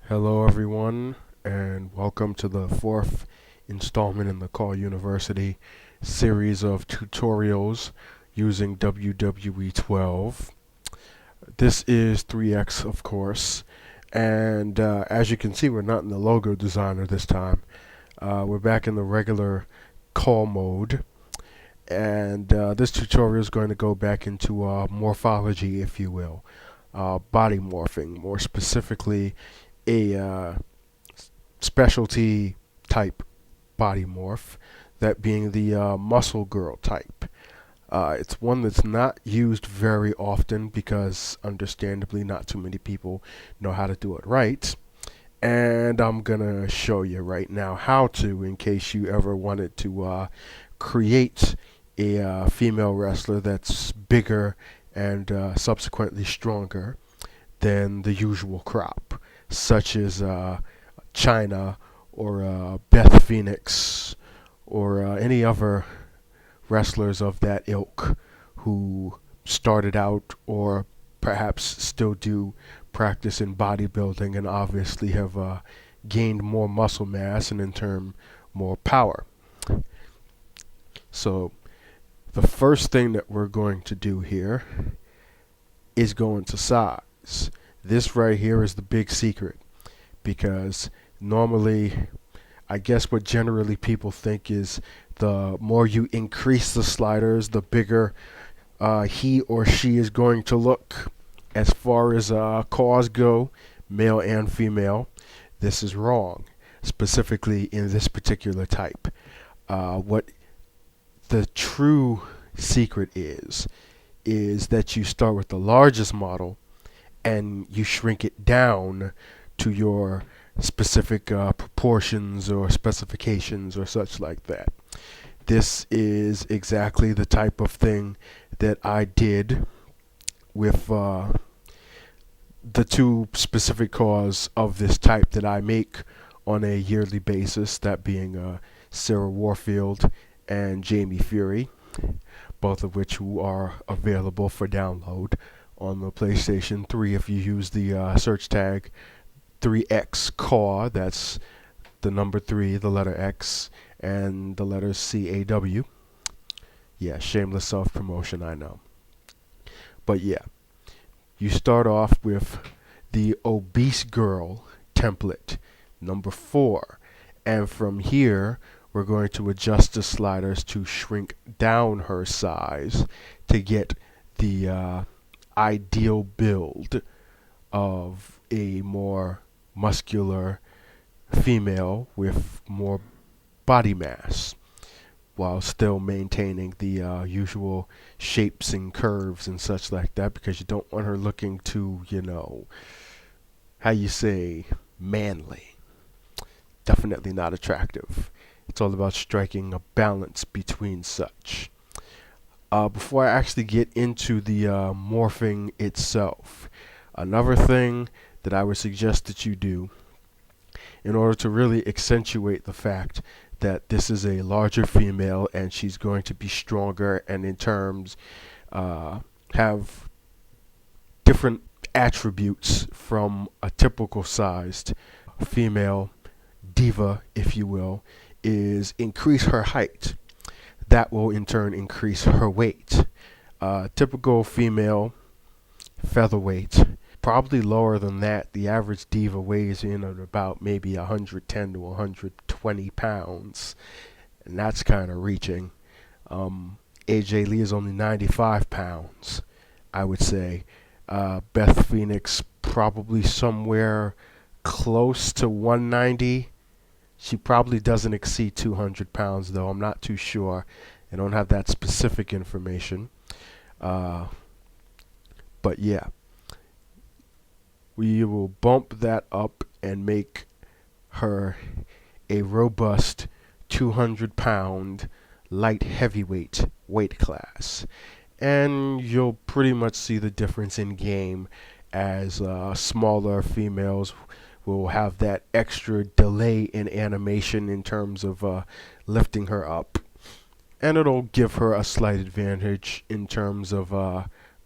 Hello, everyone, and welcome to the fourth installment in the CAW University series of tutorials using WWE 12. This is 3X, of course, and as you can see, we're not in the logo designer this time. We're back in the regular CAW mode, and this tutorial is going to go back into morphology, if you will, body morphing, more specifically a specialty type body morph, that being the muscle girl type. It's one that's not used very often because, understandably, not too many people know how to do it right. And I'm gonna show you right now how to, in case you ever wanted to create a female wrestler that's bigger and subsequently stronger than the usual crop, such as Chyna or Beth Phoenix or any other wrestlers of that ilk who started out or perhaps still do practice in bodybuilding and obviously have gained more muscle mass and in turn more power. So the first thing that we're going to do here is go into size. This right here is the big secret, because normally, I guess what generally people think is the more you increase the sliders, the bigger he or she is going to look. As far as CAWS go, male and female, this is wrong, specifically in this particular type. What the true secret is that you start with the largest model and you shrink it down to your specific proportions or specifications or such like that. This is exactly the type of thing that I did with the two specific CAWs of this type that I make on a yearly basis, that being Sarah Warfield and Jamie Fury, both of which who are available for download on the PlayStation 3 if you use the search tag 3X CAW. That's the number 3, the letter X, and the letters CAW. Yeah, shameless self-promotion, I know. But yeah, you start off with the obese girl template, number 4. And from here, we're going to adjust the sliders to shrink down her size to get the ideal build of a more muscular female with more body mass, while still maintaining the usual shapes and curves and such like that, because you don't want her looking too, how you say, manly. Definitely not attractive. It's all about striking a balance between such. Before I actually get into the morphing itself, another thing that I would suggest that you do in order to really accentuate the fact that this is a larger female and she's going to be stronger and in terms have different attributes from a typical sized female diva, if you will, is increase her height. That will in turn increase her weight. Typical female featherweight, probably lower than that. The average diva weighs in at about maybe 110 to 120 pounds, and that's kind of reaching. AJ Lee is only 95 pounds, I would say. Beth Phoenix probably somewhere close to 190. She probably doesn't exceed 200 pounds, though. I'm not too sure. I don't have that specific information. But yeah, we will bump that up and make her a robust 200-pound light heavyweight weight class. And you'll pretty much see the difference in game, as smaller females will have that extra delay in animation in terms of lifting her up. And it'll give her a slight advantage in terms of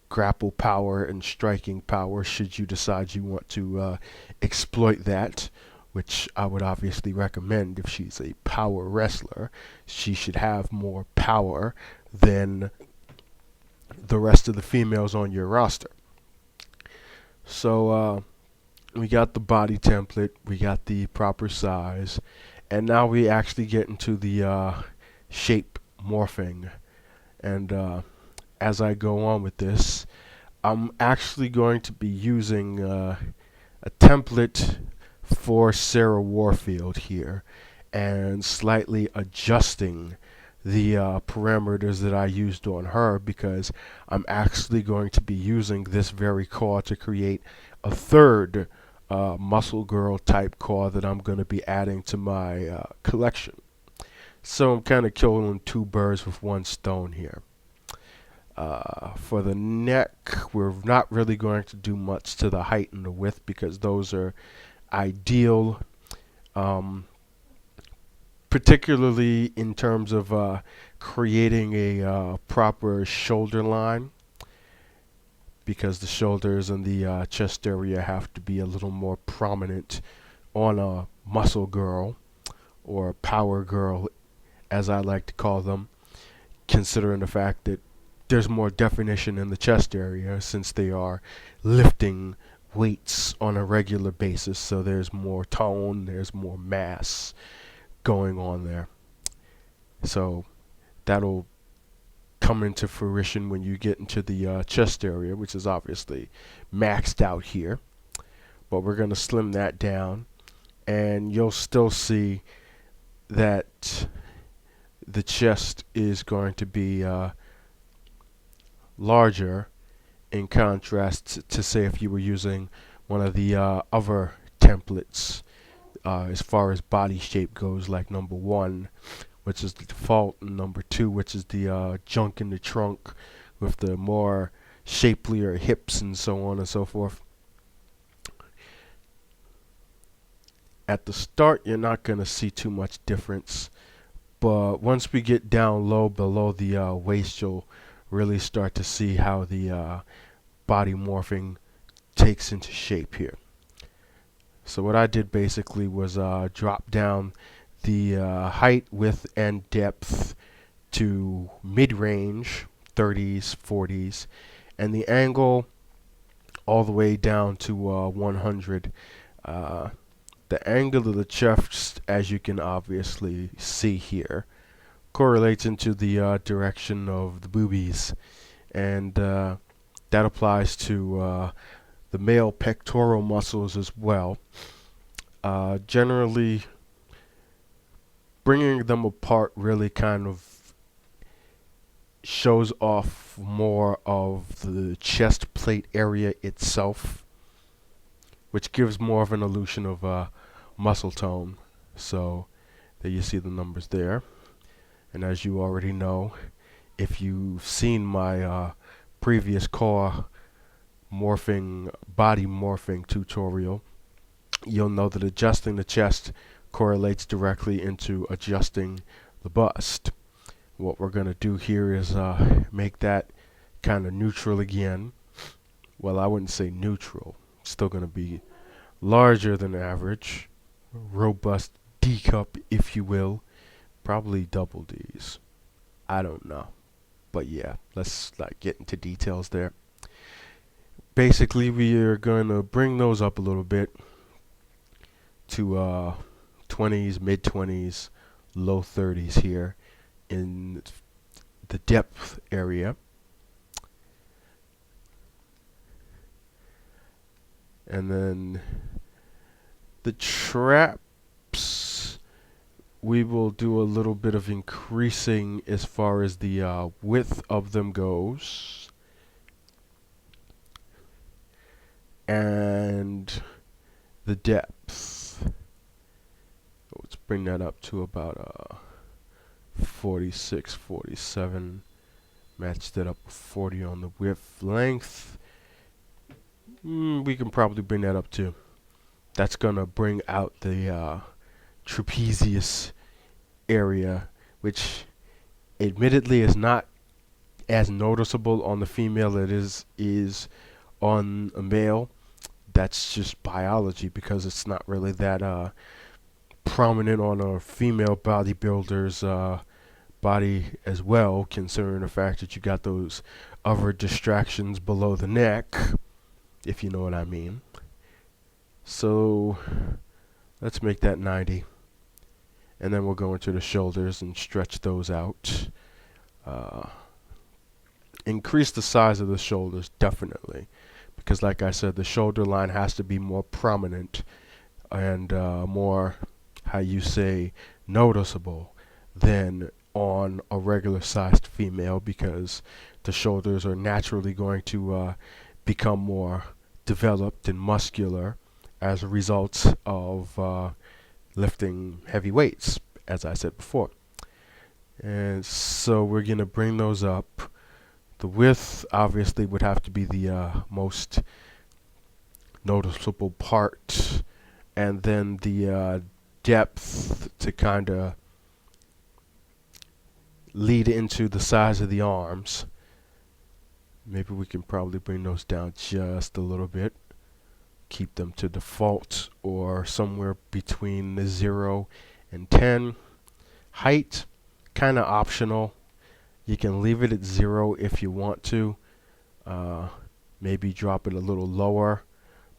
grapple power and striking power should you decide you want to exploit that, which I would obviously recommend. If she's a power wrestler, she should have more power than the rest of the females on your roster. So we got the body template, we got the proper size, and now we actually get into the shape morphing. And as I go on with this, I'm actually going to be using a template for Sarah Warfield here and slightly adjusting the parameters that I used on her, because I'm actually going to be using this very CAW to create a third muscle girl type CAW that I'm going to be adding to my collection. So I'm kind of killing two birds with one stone here. For the neck, we're not really going to do much to the height and the width because those are ideal, particularly in terms of creating a proper shoulder line, because the shoulders and the chest area have to be a little more prominent on a muscle girl, or power girl as I like to call them, considering the fact that there's more definition in the chest area since they are lifting weights on a regular basis. So there's more tone, there's more mass going on there. So that'll come into fruition when you get into the chest area, which is obviously maxed out here. But we're going to slim that down, and you'll still see that the chest is going to be larger, in contrast to say if you were using one of the other templates as far as body shape goes, like number 1, which is the default, and number 2, which is the junk in the trunk with the more shapelier hips and so on and so forth. At the start, you're not going to see too much difference, but once we get down low below the waist, you'll really start to see how the body morphing takes into shape here. So what I did basically was drop down the height, width, and depth to mid-range, 30s, 40s, and the angle all the way down to 100. The angle of the chest, as you can obviously see here, correlates into the direction of the boobies, and that applies to the male pectoral muscles as well. Generally, bringing them apart really kind of shows off more of the chest plate area itself, which gives more of an illusion of muscle tone. So there you see the numbers there. And as you already know, if you've seen my previous CAW morphing, body morphing tutorial, you'll know that adjusting the chest correlates directly into adjusting the bust. What we're going to do here is make that kind of neutral again. Well, I wouldn't say neutral. It's still going to be larger than average. Robust D cup, if you will. Probably double D's. I don't know. But yeah, let's get into details there. Basically, we are going to bring those up a little bit to 20s, mid-20s, low 30s here in the depth area. And then the traps, we will do a little bit of increasing as far as the width of them goes. And the depth, let's bring that up to about 46, 47. Match that up with 40 on the width. Length, we can probably bring that up too. That's gonna bring out the trapezius area, which admittedly is not as noticeable on the female as it is on a male. That's just biology, because it's not really that prominent on a female bodybuilder's body as well, considering the fact that you got those other distractions below the neck, if you know what I mean. So let's make that 90. And then we'll go into the shoulders and stretch those out. Increase the size of the shoulders, definitely. Because like I said, the shoulder line has to be more prominent and more, how you say, noticeable than on a regular sized female, because the shoulders are naturally going to become more developed and muscular as a result of lifting heavy weights, as I said before. And so we're going to bring those up. The width obviously would have to be the most noticeable part, and then the depth to kind of lead into the size of the arms. Maybe we can probably bring those down just a little bit. Keep them to default or somewhere between the 0 and 10. Height, kind of optional. You can leave it at 0 if you want to. Maybe drop it a little lower,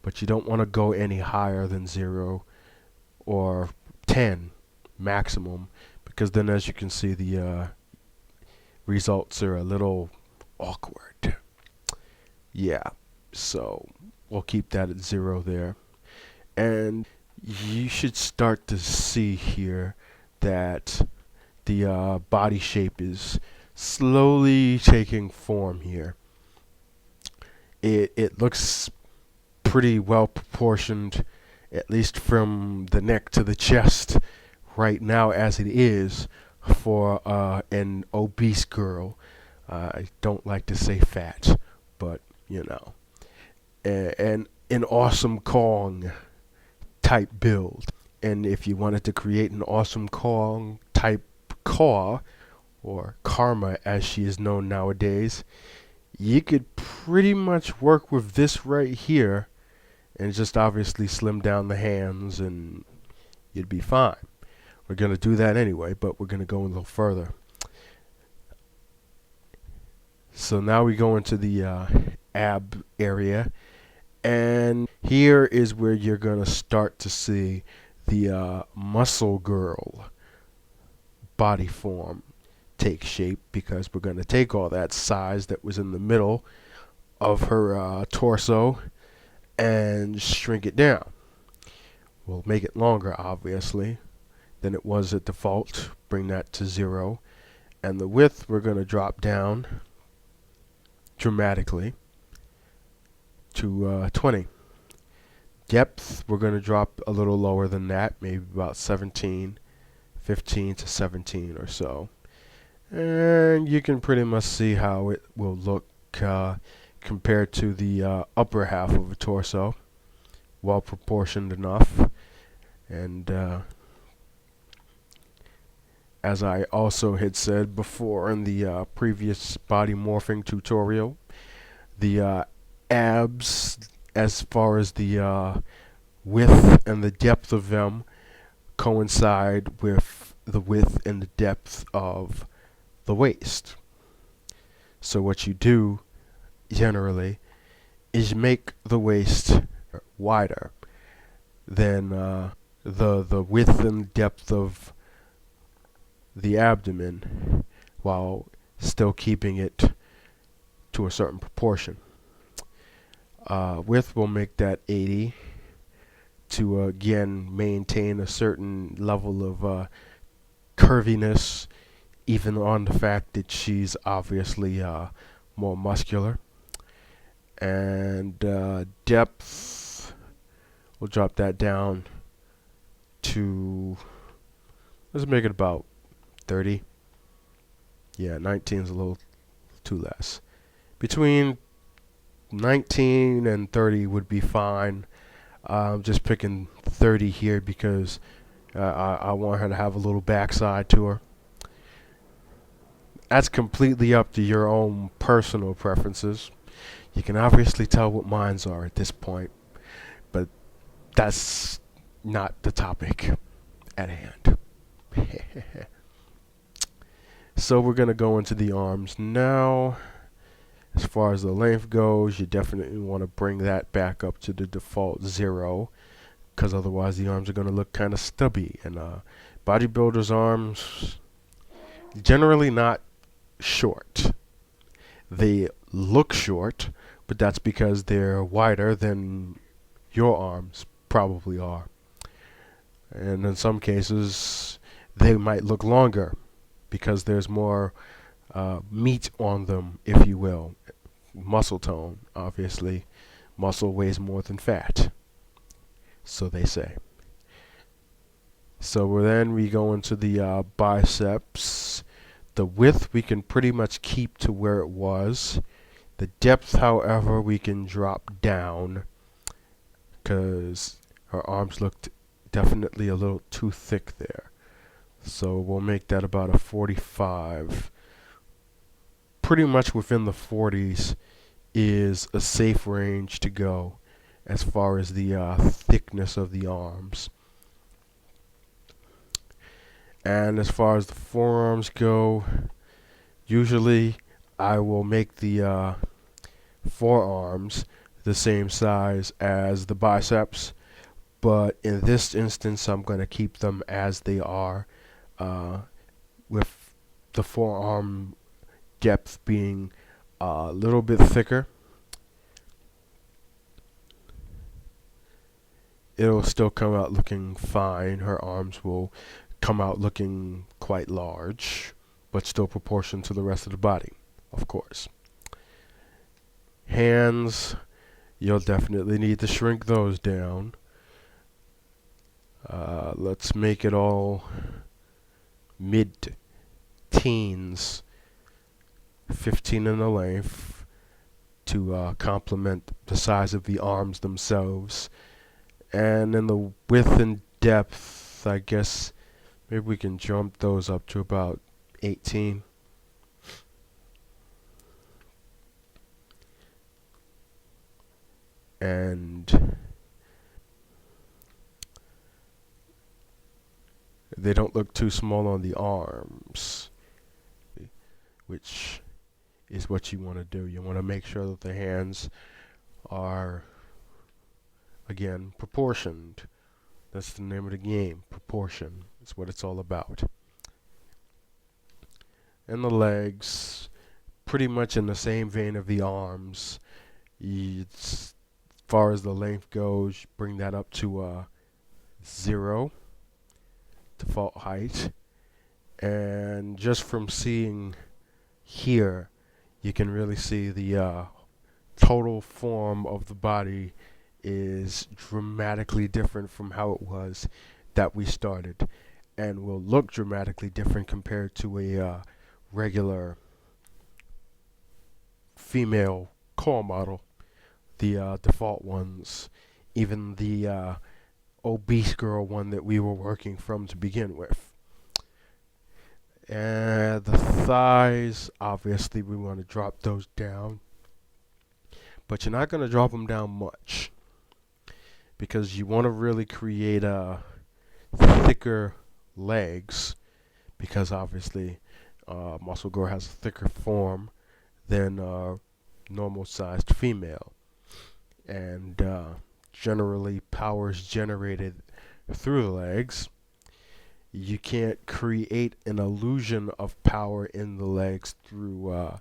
but you don't want to go any higher than 0 or 10 maximum, because then, as you can see, the results are a little awkward. Yeah, so we'll keep that at 0 there. And you should start to see here that the body shape is slowly taking form here. It looks pretty well proportioned, at least from the neck to the chest right now as it is for an obese girl. I don't like to say fat, but you know, and an awesome Kong type build. And if you wanted to create an awesome Kong type CAW, or Karma as she is known nowadays, you could pretty much work with this right here and just obviously slim down the hands and you'd be fine. We're going to do that anyway, but we're going to go a little further. So now we go into the ab area, and here is where you're going to start to see the muscle girl body form take shape, because we're going to take all that size that was in the middle of her torso and shrink it down. We'll make it longer, obviously, than it was at default. Bring that to 0. And the width we're going to drop down dramatically to 20. Depth we're going to drop a little lower than that, maybe about 15 to 17 or so. And you can pretty much see how it will look compared to the upper half of a torso. Well proportioned enough. And as I also had said before in the previous body morphing tutorial, the abs, as far as the width and the depth of them, coincide with the width and the depth of the waist. So what you do generally is make the waist wider than the width and depth of the abdomen, while still keeping it to a certain proportion. Width will make that 80 to again maintain a certain level of curviness, even on the fact that she's obviously more muscular. And depth, we'll drop that down to, let's make it about 30. Yeah, 19 is a little too less. Between 19 and 30 would be fine. I'm just picking 30 here because I want her to have a little backside to her. That's completely up to your own personal preferences. You can obviously tell what mines are at this point, but that's not the topic at hand. So we're going to go into the arms now. As far as the length goes, you definitely want to bring that back up to the default 0, because otherwise the arms are going to look kind of stubby. And bodybuilders' arms, generally not short. They look short, but that's because they're wider than your arms probably are. And in some cases, they might look longer because there's more meat on them, if you will. Muscle tone, obviously. Muscle weighs more than fat, so they say. So then we go into the biceps. The width we can pretty much keep to where it was. The depth, however, we can drop down because her arms looked definitely a little too thick there. So we'll make that about a 45. Pretty much within the 40s is a safe range to go as far as the thickness of the arms. And as far as the forearms go, usually I will make the forearms the same size as the biceps, but in this instance I'm going to keep them as they are, with the forearm depth being a little bit thicker. It'll still come out looking fine. Her arms will come out looking quite large, but still proportioned to the rest of the body, of course. Hands, you'll definitely need to shrink those down. Let's make it all mid-teens, 15 in the length, to complement the size of the arms themselves. And in the width and depth, I guess maybe we can jump those up to about 18. And they don't look too small on the arms, which is what you want to do. You want to make sure that the hands are, again, proportioned. That's the name of the game. Proportion is what it's all about. And the legs, pretty much in the same vein of the arms. As far as the length goes, bring that up to 0, default height. And just from seeing here, you can really see the total form of the body is dramatically different from how it was that we started, and will look dramatically different compared to a regular female CAW model, the default ones, even the obese girl one that we were working from to begin with. And the thighs, obviously we want to drop those down, but you're not going to drop them down much, because you want to really create thicker legs, because obviously muscle girl has a thicker form than normal sized female, and generally power is generated through the legs. You can't create an illusion of power in the legs through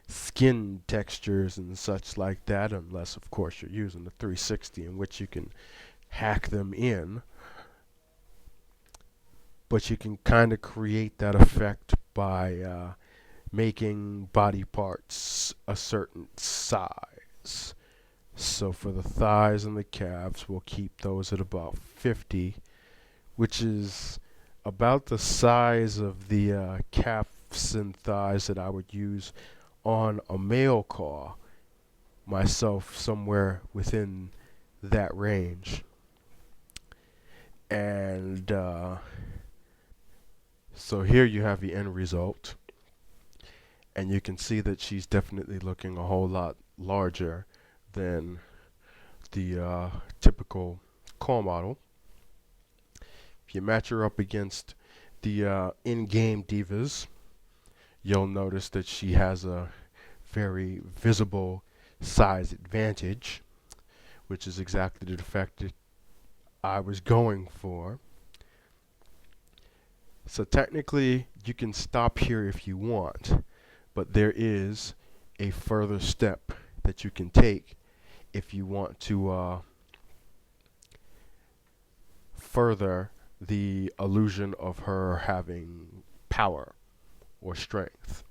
skin textures and such like that, unless of course you're using the 360, in which you can hack them in. But you can kind of create that effect by making body parts a certain size. So for the thighs and the calves, we'll keep those at about 50, which is about the size of the calves and thighs that I would use on a male CAW, myself somewhere within that range. And so here you have the end result. And you can see that she's definitely looking a whole lot larger than the typical CAW model. If you match her up against the in-game divas, you'll notice that she has a very visible size advantage, which is exactly the effect that I was going for. So technically, you can stop here if you want, but there is a further step that you can take if you want to further the illusion of her having power or strength.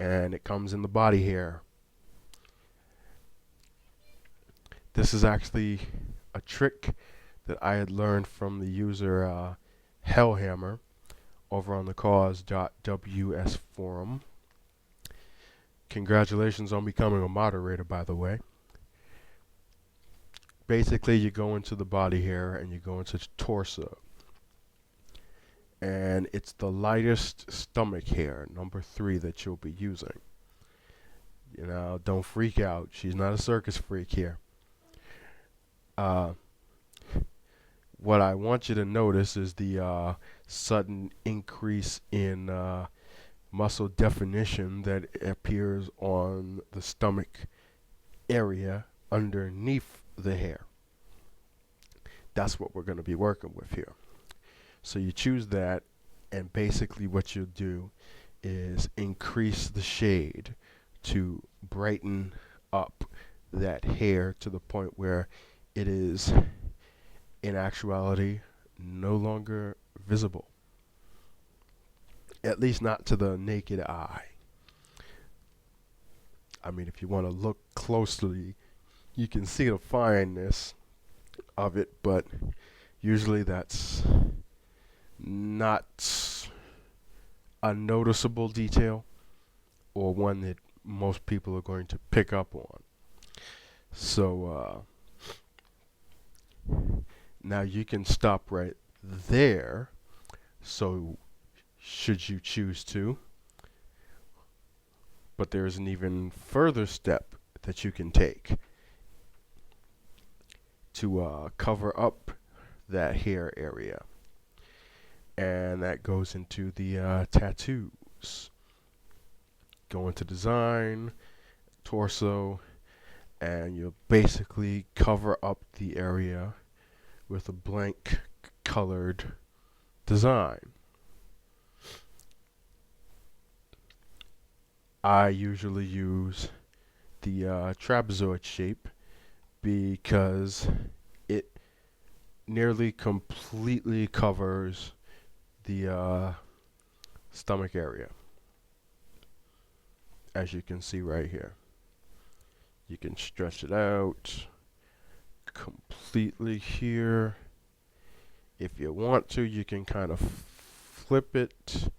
And it comes in the body hair. This is actually a trick that I had learned from the user Hellhammer over on the CAWS.ws forum. Congratulations on becoming a moderator, by the way. Basically, you go into the body hair and you go into the torso. And it's the lightest stomach hair, number 3, that you'll be using. You know, don't freak out. She's not a circus freak here. What I want you to notice is the sudden increase in muscle definition that appears on the stomach area underneath the hair. That's what we're going to be working with here. So you choose that, and basically what you'll do is increase the shade to brighten up that hair to the point where it is in actuality no longer visible, at least not to the naked eye. I mean, if you want to look closely, you can see the fineness of it, but usually that's not a noticeable detail or one that most people are going to pick up on. So now you can stop right there, so should you choose to, but there's an even further step that you can take to cover up that hair area, and that goes into the tattoos. Go into design, torso, and you'll basically cover up the area with a blank colored design. I usually use the trapezoid shape because it nearly completely covers the stomach area, as you can see right here. You can stretch it out completely here. If you want to, you can kind of flip it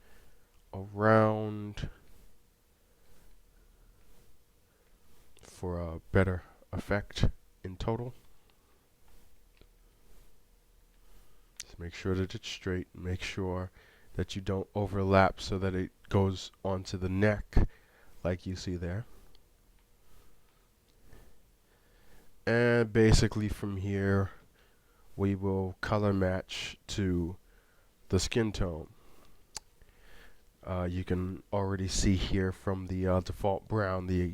around for a better effect in total. Just make sure that it's straight. Make sure that you don't overlap so that it goes onto the neck like you see there. And basically from here, we will color match to the skin tone. You can already see here from the default brown the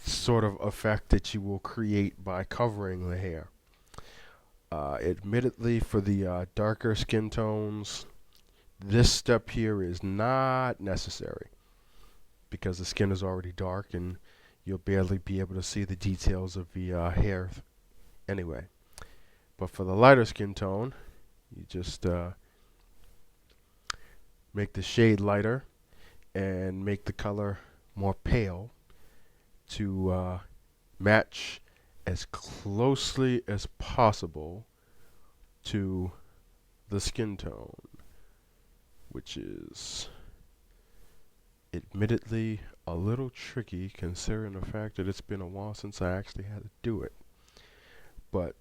sort of effect that you will create by covering the hair. Admittedly, for the darker skin tones, this step here is not necessary because the skin is already dark and you'll barely be able to see the details of the hair anyway. But for the lighter skin tone, you just make the shade lighter and make the color more pale to match as closely as possible to the skin tone, which is admittedly a little tricky considering the fact that it's been a while since I actually had to do it. But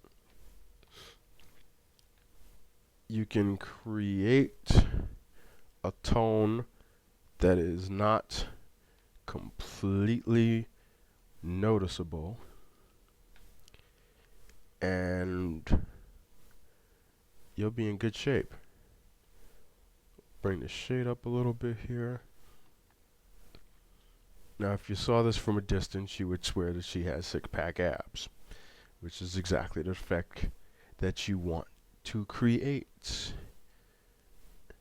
you can create a tone that is not completely noticeable, and you'll be in good shape. Bring the shade up a little bit here. Now, if you saw this from a distance, you would swear that she has six-pack abs, which is exactly the effect that you want to create. I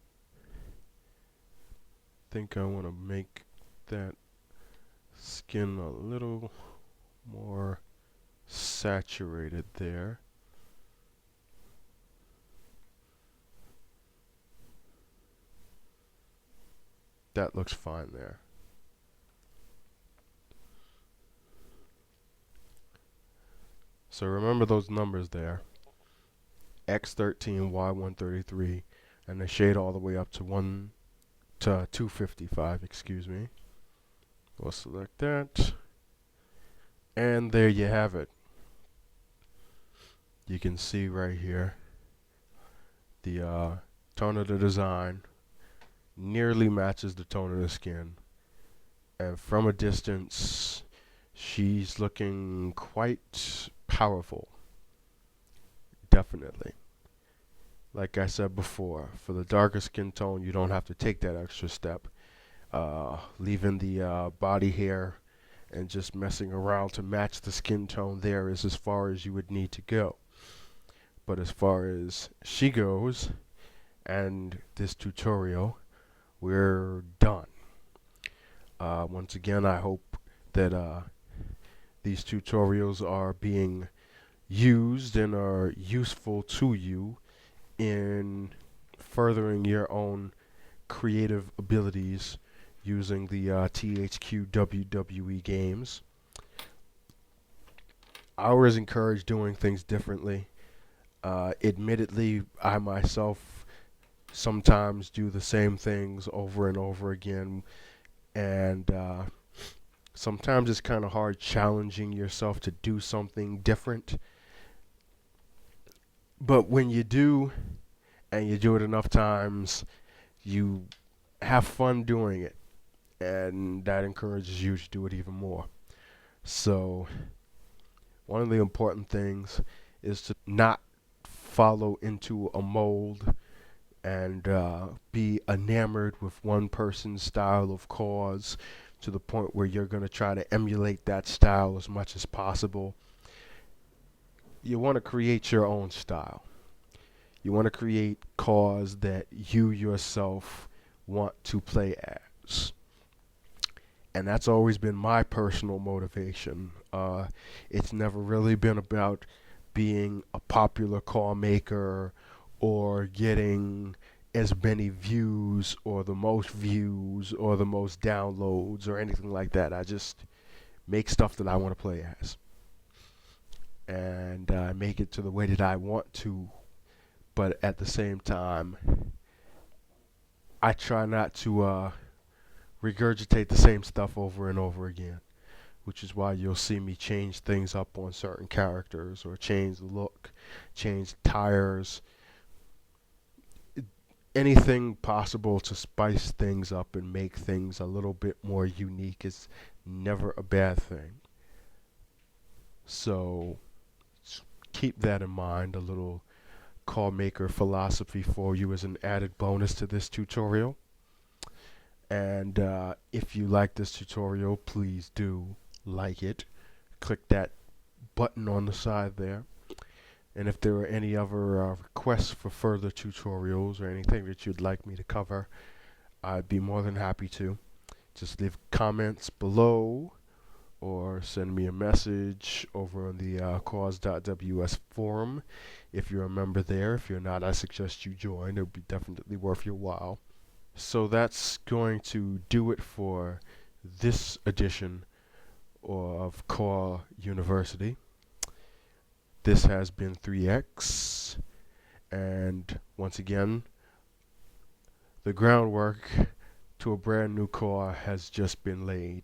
think I want to make that skin a little more saturated there. That looks fine there. So remember those numbers there. X13, Y133, and the shade all the way up to 255, excuse me. We'll select that. And there you have it. You can see right here the tone of the design nearly matches the tone of the skin. And from a distance, she's looking quite powerful. Definitely. Like I said before, for the darker skin tone, you don't have to take that extra step. Leaving the body hair and just messing around to match the skin tone there is as far as you would need to go. But as far as she goes, and this tutorial, we're done. Once again, I hope that these tutorials are being used and are useful to you in furthering your own creative abilities using the THQ WWE games. I always encourage doing things differently. Admittedly, I myself sometimes do the same things over and over again, and sometimes it's kind of hard challenging yourself to do something different. But when you do, and you do it enough times, you have fun doing it, and that encourages you to do it even more. So one of the important things is to not follow into a mold and be enamored with one person's style of CAWS to the point where you're going to try to emulate that style as much as possible. You want to create your own style. You want to create CAWS that you yourself want to play as. And that's always been my personal motivation. It's never really been about being a popular CAW maker or getting as many views or the most downloads or anything like that. I just make stuff that I want to play as. And make it to the way that I want to. But at the same time, I try not to regurgitate the same stuff over and over again, which is why you'll see me change things up on certain characters or change the look, change tires, anything possible to spice things up and make things a little bit more unique is never a bad thing. So keep that in mind, a little CAW maker philosophy for you as an added bonus to this tutorial. And if you like this tutorial, please do like it. Click that button on the side there. And if there are any other requests for further tutorials or anything that you'd like me to cover, I'd be more than happy to. Just leave comments below or send me a message over on the CAWS.ws forum if you're a member there. If you're not, I suggest you join. It would be definitely worth your while. So that's going to do it for this edition of CAW University. This has been 3X, and once again, the groundwork to a brand new CAW has just been laid.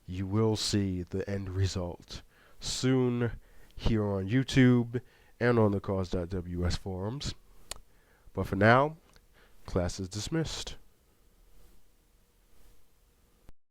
You will see the end result soon here on YouTube and on the CAWS.ws forums. But for now, class is dismissed.